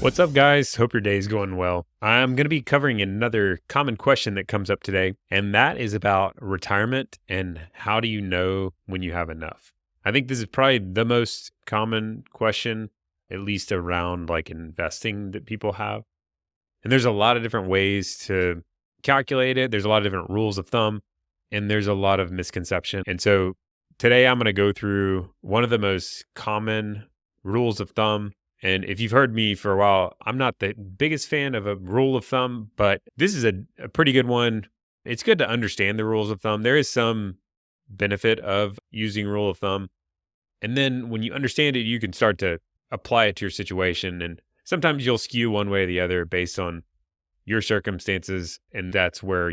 What's up, guys? Hope your day is going well. I'm going to be covering another common question that comes up today, and that is about retirement and how do you know when you have enough? I think this is probably the most common question, at least around like investing that people have. And there's a lot of different ways to calculate it, there's a lot of different rules of thumb, and there's a lot of misconception. And so today I'm going to go through one of the most common rules of thumb. And if you've heard me for a while, I'm not the biggest fan of a rule of thumb, but this is a pretty good one. It's good to understand the rules of thumb. There is some benefit of using rule of thumb. And then when you understand it, you can start to apply it to your situation. And sometimes you'll skew one way or the other based on your circumstances. And that's where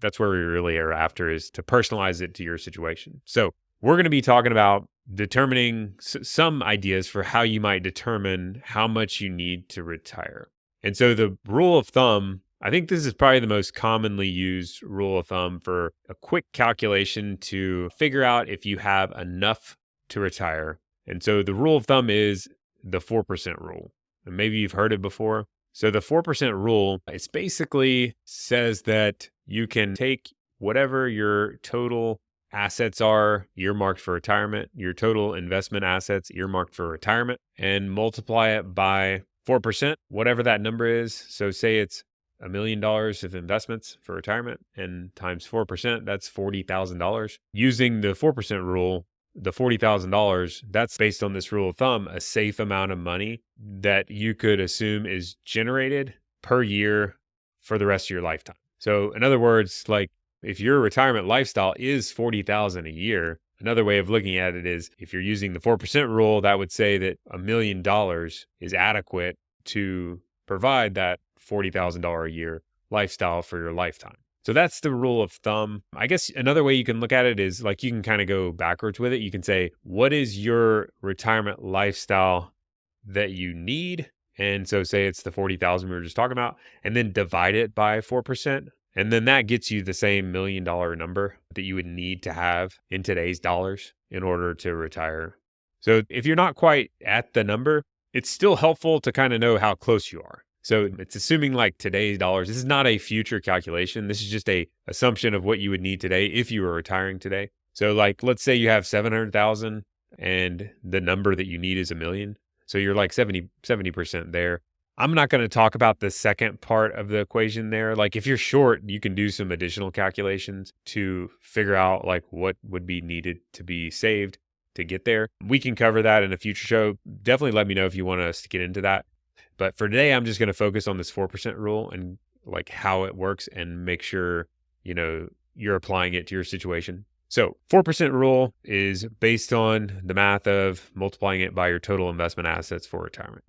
that's where we really are after, is to personalize it to your situation. So we're going to be talking about determining some ideas for how you might determine how much you need to retire. And so the rule of thumb, I think this is probably the most commonly used rule of thumb for a quick calculation to figure out if you have enough to retire. And so the rule of thumb is the 4% rule. And maybe you've heard it before. So the 4% rule, it basically says that you can take whatever your total assets are earmarked for retirement, your total investment assets earmarked for retirement, and multiply it by 4%, whatever that number is. So say it's $1 million of investments for retirement, and times 4%, that's $40,000. Using the 4% rule, the $40,000, that's based on this rule of thumb, a safe amount of money that you could assume is generated per year for the rest of your lifetime. So in other words, like if your retirement lifestyle is $40,000 a year, another way of looking at it is if you're using the 4% rule, that would say that $1 million is adequate to provide that $40,000 a year lifestyle for your lifetime. So that's the rule of thumb. I guess another way you can look at it is like you can kind of go backwards with it. You can say, what is your retirement lifestyle that you need? And so say it's the 40,000 we were just talking about, and then divide it by 4%. And then that gets you the same $1 million number that you would need to have in today's dollars in order to retire. So if you're not quite at the number, it's still helpful to kind of know how close you are. So it's assuming like today's dollars. This is not a future calculation. This is just a assumption of what you would need today if you were retiring today. So like, let's say you have 700,000 and the number that you need is $1 million. So you're like 70% there. I'm not going to talk about the second part of the equation there. Like if you're short, you can do some additional calculations to figure out like what would be needed to be saved to get there. We can cover that in a future show. Definitely let me know if you want us to get into that. But for today, I'm just going to focus on this 4% rule and like how it works and make sure, you're applying it to your situation. So 4% rule is based on the math of multiplying it by your total investment assets for retirement.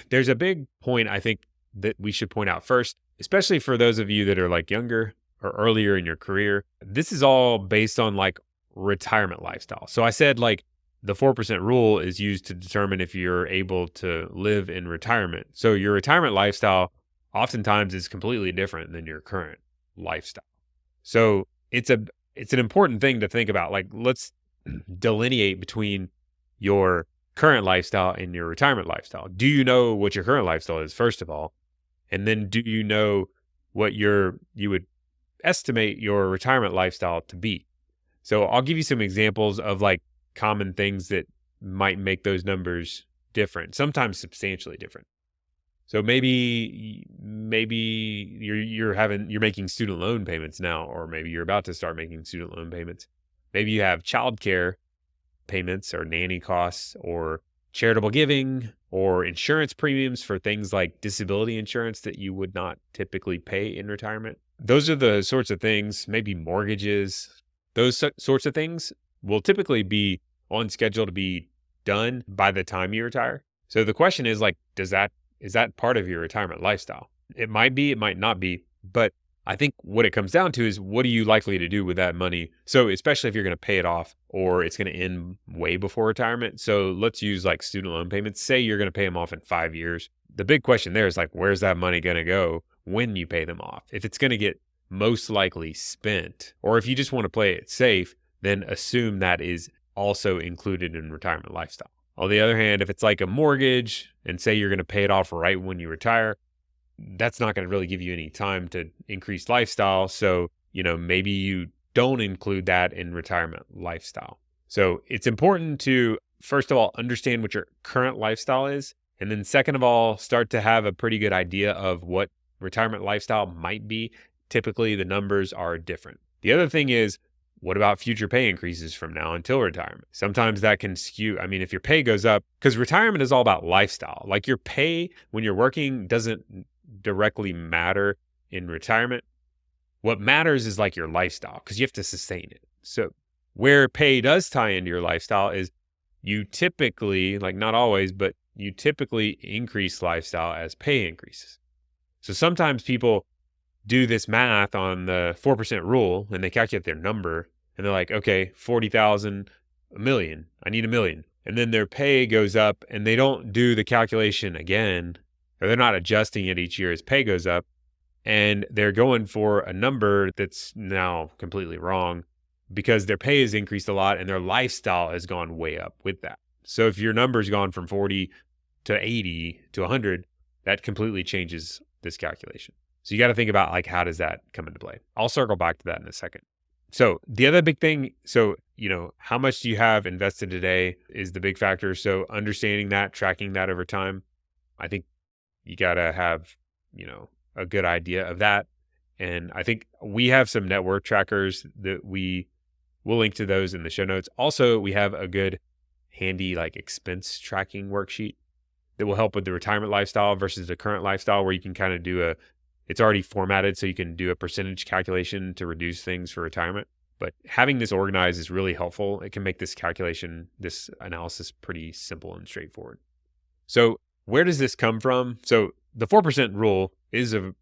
There's a big point I think that we should point out first, especially for those of you that are like younger or earlier in your career. This is all based on like retirement lifestyle. So I said like the 4% rule is used to determine if you're able to live in retirement. So your retirement lifestyle oftentimes is completely different than your current lifestyle. So it's an important thing to think about. Like, let's delineate between your current lifestyle and your retirement lifestyle. Do you know what your current lifestyle is, first of all? And then do you know what you would estimate your retirement lifestyle to be? So I'll give you some examples of like common things that might make those numbers different, sometimes substantially different. So maybe you're making student loan payments now, or maybe you're about to start making student loan payments. Maybe you have childcare payments or nanny costs or charitable giving or insurance premiums for things like disability insurance that you would not typically pay in retirement. Those are the sorts of things, maybe mortgages, those sorts of things will typically be on schedule to be done by the time you retire. So the question is like, is that part of your retirement lifestyle? It might be, it might not be, but I think what it comes down to is what are you likely to do with that money? So especially if you're going to pay it off or it's going to end way before retirement. So let's use like student loan payments. Say you're going to pay them off in 5 years. The big question there is like, where's that money going to go when you pay them off? If it's going to get most likely spent, or if you just want to play it safe, then assume that is also included in retirement lifestyle. On the other hand, if it's like a mortgage and say you're going to pay it off right when you retire, that's not going to really give you any time to increase lifestyle. So, maybe you don't include that in retirement lifestyle. So it's important to, first of all, understand what your current lifestyle is. And then second of all, start to have a pretty good idea of what retirement lifestyle might be. Typically, the numbers are different. The other thing is, what about future pay increases from now until retirement? Sometimes that can skew. I mean, if your pay goes up, because retirement is all about lifestyle. Like your pay when you're working doesn't directly matter in retirement. What matters is like your lifestyle because you have to sustain it. So where pay does tie into your lifestyle is you typically, like not always, but you typically increase lifestyle as pay increases. So sometimes people do this math on the 4% rule and they calculate their number and they're like, okay, 40,000, a million, I need a million. And then their pay goes up and they don't do the calculation again, or they're not adjusting it each year as pay goes up. And they're going for a number that's now completely wrong because their pay has increased a lot and their lifestyle has gone way up with that. So if your number's gone from 40 to 80 to 100, that completely changes this calculation. So you got to think about like, how does that come into play? I'll circle back to that in a second. So the other big thing, how much do you have invested today is the big factor. So understanding that, tracking that over time, I think you got to have, a good idea of that. And I think we have some net worth trackers that we'll link to those in the show notes. Also, we have a good handy like expense tracking worksheet that will help with the retirement lifestyle versus the current lifestyle, where you can kind of it's already formatted so you can do a percentage calculation to reduce things for retirement. But having this organized is really helpful. It can make this analysis pretty simple and straightforward. So where does this come from? So the 4% rule is a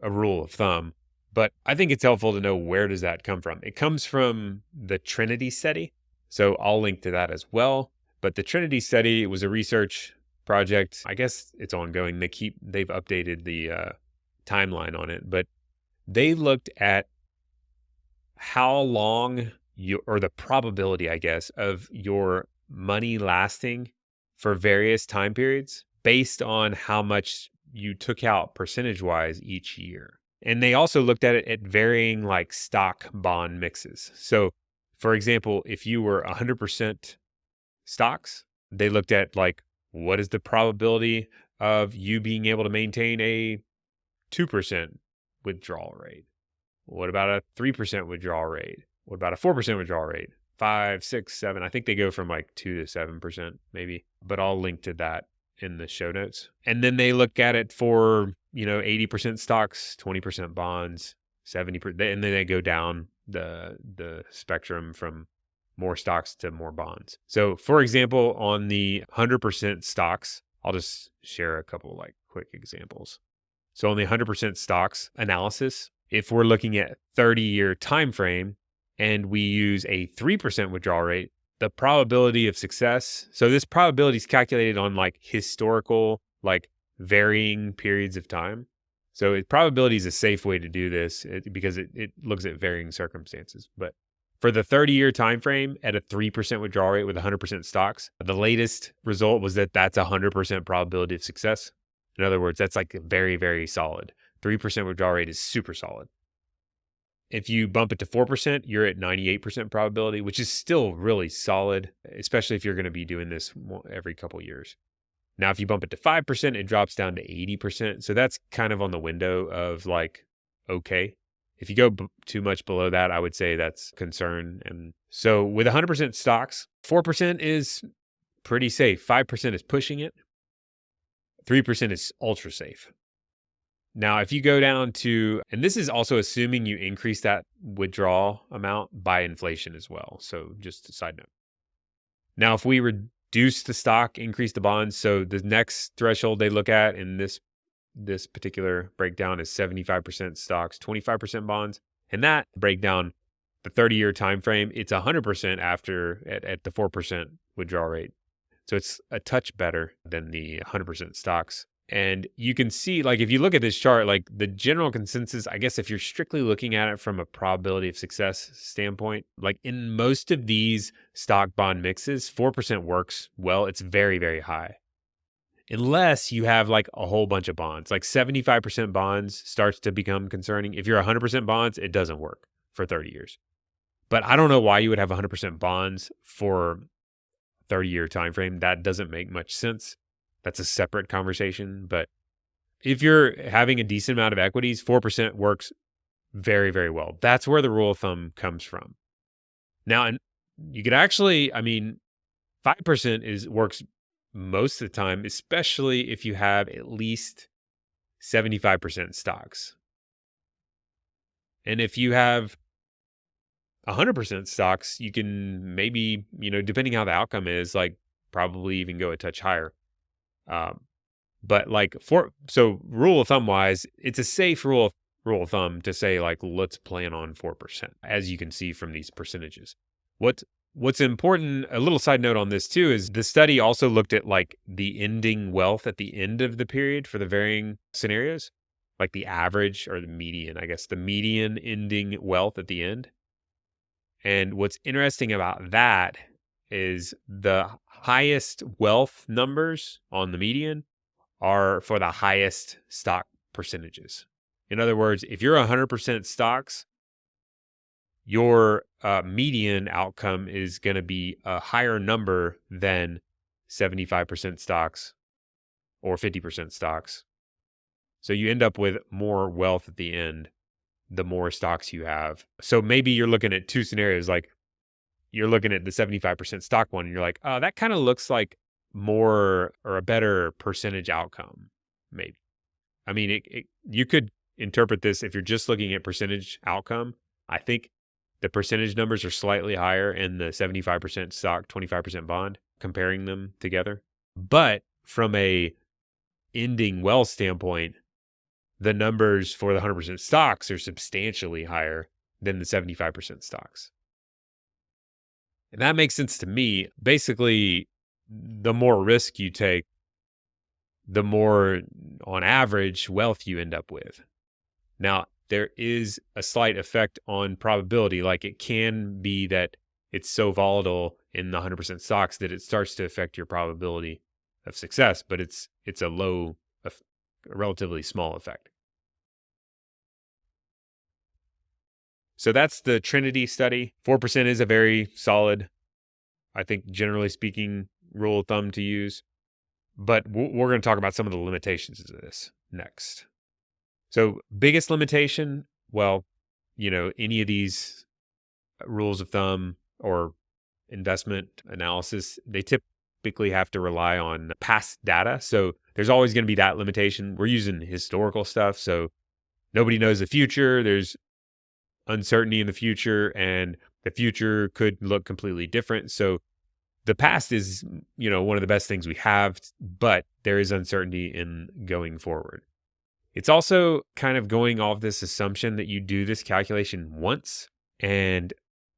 rule of thumb, but I think it's helpful to know where does that come from. It comes from the Trinity study. So I'll link to that as well. But the Trinity study was a research project. I guess it's ongoing. They've updated the timeline on it, but they looked at how long or the probability, I guess, of your money lasting for various time periods based on how much you took out percentage-wise each year. And they also looked at it at varying like stock bond mixes. So for example, if you were 100% stocks, they looked at like, what is the probability of you being able to maintain a 2% withdrawal rate? What about a 3% withdrawal rate? What about a 4% withdrawal rate? 5, 6, 7. I think they go from like 2 to 7% maybe, but I'll link to that in the show notes. And then they look at it for, 80% stocks, 20% bonds, 70%, and then they go down the spectrum from more stocks to more bonds. So for example, on the 100% stocks, I'll just share a couple like quick examples. So on the 100% stocks analysis, if we're looking at 30-year time frame and we use a 3% withdrawal rate, the probability of success. So this probability is calculated on like historical, like varying periods of time. So probability is a safe way to do this because it looks at varying circumstances. But for the 30-year time frame at a 3% withdrawal rate with 100% stocks, the latest result was that's 100% probability of success. In other words, that's like very, very solid. 3% withdrawal rate is super solid. If you bump it to 4%, you're at 98% probability, which is still really solid, especially if you're going to be doing this every couple years. Now, if you bump it to 5%, it drops down to 80%. So that's kind of on the window of like, okay. If you go too much below that, I would say that's concern. And so with 100% stocks, 4% is pretty safe. 5% is pushing it. 3% is ultra safe. Now, if you go down to, and this is also assuming you increase that withdrawal amount by inflation as well. So just a side note. Now, if we reduce the stock, increase the bonds, so the next threshold they look at in this particular breakdown is 75% stocks, 25% bonds. And that breakdown, the 30-year time frame, it's 100% at the 4% withdrawal rate. So it's a touch better than the 100% stocks. And you can see, like, if you look at this chart, like the general consensus, I guess if you're strictly looking at it from a probability of success standpoint, like in most of these stock bond mixes, 4% works well. It's very, very high. Unless you have like a whole bunch of bonds, like 75% bonds starts to become concerning. If you're 100% bonds, it doesn't work for 30 years. But I don't know why you would have 100% bonds for 30-year time frame. That doesn't make much sense. That's a separate conversation. But if you're having a decent amount of equities, 4% works very, very well. That's where the rule of thumb comes from. Now, and you could actually, 5% works most of the time, especially if you have at least 75% stocks. And if you have 100% stocks, you can maybe, depending how the outcome is, like probably even go a touch higher. But like so rule of thumb wise, it's a safe rule of thumb to say like, let's plan on 4%, as you can see from these percentages. What's important, a little side note on this too, is the study also looked at like the ending wealth at the end of the period for the varying scenarios, like the average or the median, I guess, the median ending wealth at the end. And what's interesting about that is the highest wealth numbers on the median are for the highest stock percentages. In other words, if you're 100% stocks, your median outcome is going to be a higher number than 75% stocks or 50% stocks. So you end up with more wealth at the end, the more stocks you have. So maybe you're looking at two scenarios, like you're looking at the 75% stock one and you're like, oh, that kind of looks like more or a better percentage outcome, maybe. I mean, you could interpret this if you're just looking at percentage outcome. I think the percentage numbers are slightly higher in the 75% stock, 25% bond, comparing them together. But from a ending wealth standpoint, the numbers for the 100% stocks are substantially higher than the 75% stocks. And that makes sense to me. Basically, the more risk you take, the more, on average, wealth you end up with. Now, there is a slight effect on probability. Like it can be that it's so volatile in the 100% stocks that it starts to affect your probability of success, but it's a relatively small effect. So that's the Trinity study. 4% is a very solid, I think, generally speaking, rule of thumb to use. But we're going to talk about some of the limitations of this next. So biggest limitation, well, any of these rules of thumb or investment analysis, they typically have to rely on past data. So there's always going to be that limitation. We're using historical stuff. So nobody knows the future. There's uncertainty in the future, and the future could look completely different. So the past is, one of the best things we have, but there is uncertainty in going forward. It's also kind of going off this assumption that you do this calculation once and,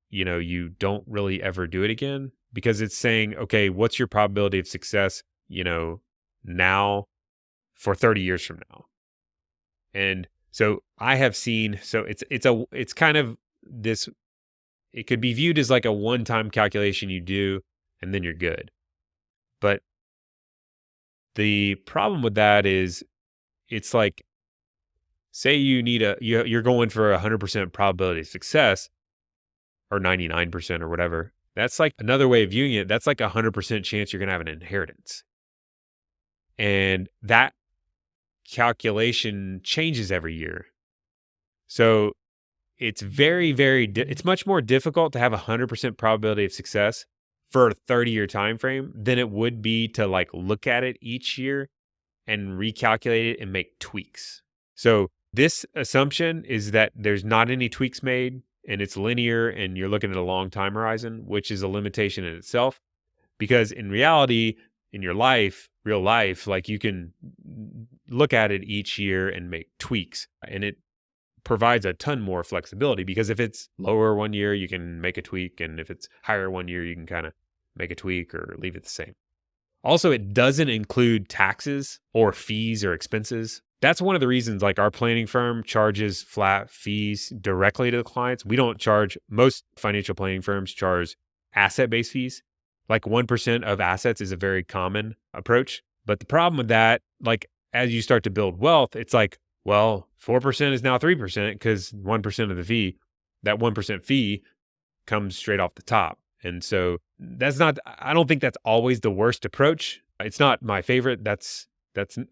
you don't really ever do it again, because it's saying, okay, what's your probability of success, now for 30 years from now? And so I have seen, so it's kind of this, it could be viewed as like a one-time calculation you do and then you're good. But the problem with that is it's like, say you need you're going for 100% probability of success or 99% or whatever. That's like another way of viewing it. That's like 100% chance you're going to have an inheritance. And that calculation changes every year. So it's very, very, it's much more difficult to have 100% probability of success for a 30-year time frame than it would be to like look at it each year and recalculate it and make tweaks. So this assumption is that there's not any tweaks made and it's linear and you're looking at a long time horizon, which is a limitation in itself. Because in reality, in your life, real life, like you can look at it each year and make tweaks, and it provides a ton more flexibility, because if it's lower one year, you can make a tweak. And if it's higher one year, you can kind of make a tweak or leave it the same. Also, it doesn't include taxes or fees or expenses. That's one of the reasons like our planning firm charges flat fees directly to the clients. We don't charge, most financial planning firms charge asset-based fees. Like 1% of assets is a very common approach. But the problem with that, like as you start to build wealth, it's like, well, 4% is now 3% because 1% of the fee, that 1% fee comes straight off the top. And so that's not, I don't think that's always the worst approach. It's not my favorite.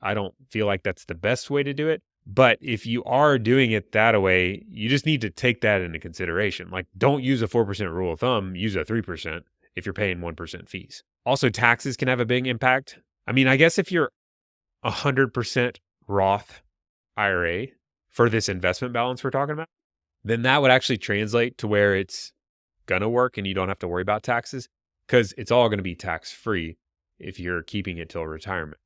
I don't feel like that's the best way to do it. But if you are doing it that way, you just need to take that into consideration. Like, don't use a 4% rule of thumb, use a 3% if you're paying 1% fees. Also, taxes can have a big impact. I mean, I guess if you're 100% Roth IRA for this investment balance we're talking about, then that would actually translate to where it's going to work and you don't have to worry about taxes because it's all going to be tax free if you're keeping it till retirement.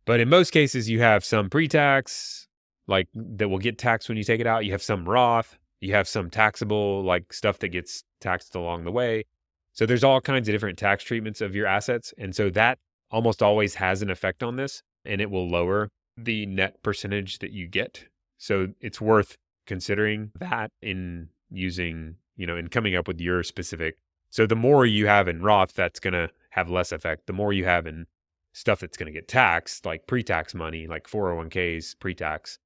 But in most cases, you have some pre-tax, like that will get taxed when you take it out. You have some Roth, you have some taxable, like stuff that gets taxed along the way. So there's all kinds of different tax treatments of your assets. And so that almost always has an effect on this, and it will lower the net percentage that you get. So it's worth considering that in using, in coming up with your specific. So the more you have in Roth, that's going to have less effect. The more you have in stuff that's going to get taxed, like pre-tax money, like 401ks, pre-tax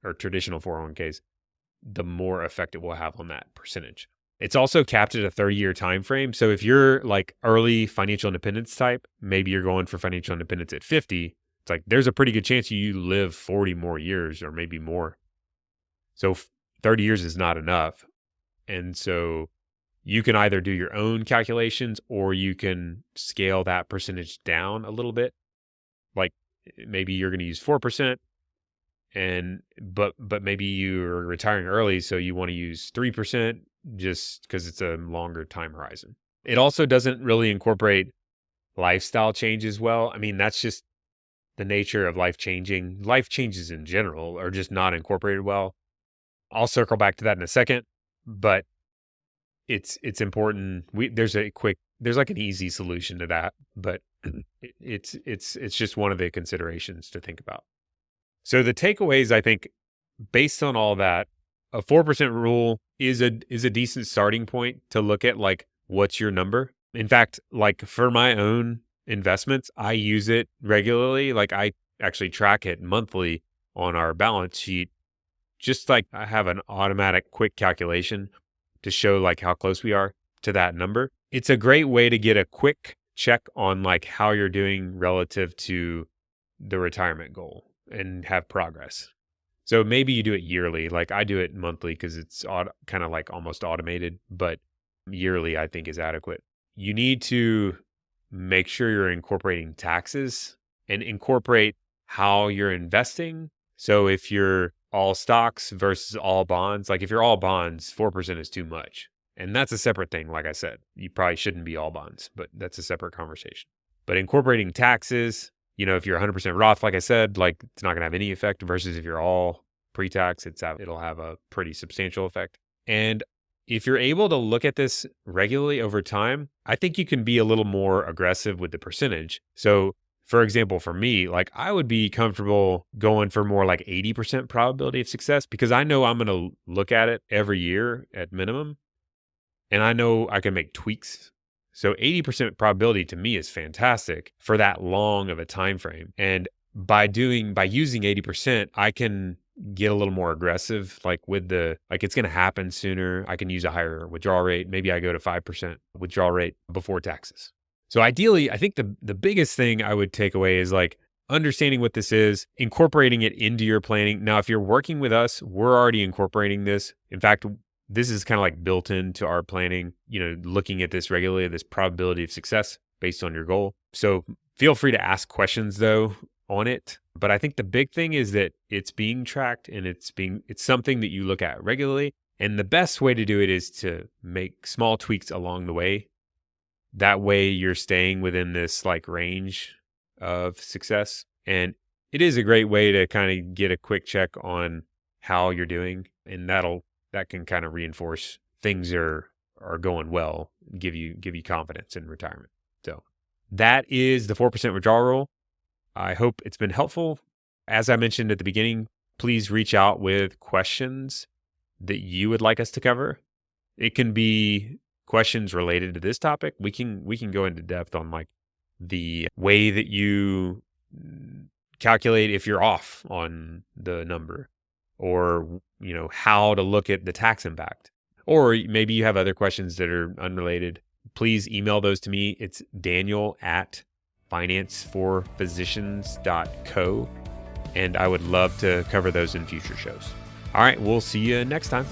or traditional 401ks, the more effect it will have on that percentage. It's also capped at a 30-year time frame. So if you're like early financial independence type, maybe you're going for financial independence at 50. It's like there's a pretty good chance you live 40 more years or maybe more. So 30 years is not enough. And so you can either do your own calculations or you can scale that percentage down a little bit. Like maybe you're going to use 4% but maybe you're retiring early, so you want to use 3% just because it's a longer time horizon. It also doesn't really incorporate lifestyle changes well. I mean, that's just the nature of life changing. Life changes in general are just not incorporated well. I'll circle back to that in a second, but it's important. There's like an easy solution to that, but it's just one of the considerations to think about. So the takeaways, I think, based on all that, a 4% rule is a decent starting point to look at, like, what's your number? In fact, like for my own investments, I use it regularly. Like I actually track it monthly on our balance sheet. Just like I have an automatic quick calculation to show like how close we are to that number. It's a great way to get a quick check on like how you're doing relative to the retirement goal and have progress. So maybe you do it yearly. Like I do it monthly because it's kind of like almost automated, but yearly I think is adequate. You need to make sure you're incorporating taxes and incorporate how you're investing. So if you're all stocks versus all bonds, like if you're all bonds, 4% is too much. And that's a separate thing. Like I said, you probably shouldn't be all bonds, but that's a separate conversation. But incorporating taxes, if you're 100% Roth, like I said, like it's not going to have any effect versus if you're all pre-tax, it'll have a pretty substantial effect. And if you're able to look at this regularly over time, I think you can be a little more aggressive with the percentage. So for example, for me, like I would be comfortable going for more like 80% probability of success because I know I'm going to look at it every year at minimum. And I know I can make tweaks. So 80% probability to me is fantastic for that long of a time frame. And by using 80%, I can get a little more aggressive, like it's going to happen sooner. I can use a higher withdrawal rate. Maybe I go to 5% withdrawal rate before taxes. So ideally, I think the biggest thing I would take away is like understanding what this is, incorporating it into your planning. Now, if you're working with us, we're already incorporating this. In fact, this is kind of like built into our planning, looking at this regularly, this probability of success based on your goal. So feel free to ask questions though on it. But I think the big thing is that it's being tracked and it's something that you look at regularly. And the best way to do it is to make small tweaks along the way. That way you're staying within this like range of success. And it is a great way to kind of get a quick check on how you're doing. And that can kind of reinforce things are going well, give you confidence in retirement. So That is the 4% withdrawal rule. I hope it's been helpful. As I mentioned at the beginning, please reach out with questions that you would like us to cover. It can be questions related to this topic. We can go into depth on like the way that you calculate if you're off on the number, or how to look at the tax impact. Or maybe you have other questions that are unrelated. Please email those to me. It's daniel@financeforphysicians.co, and I would love to cover those in future shows. All right, we'll see you next time.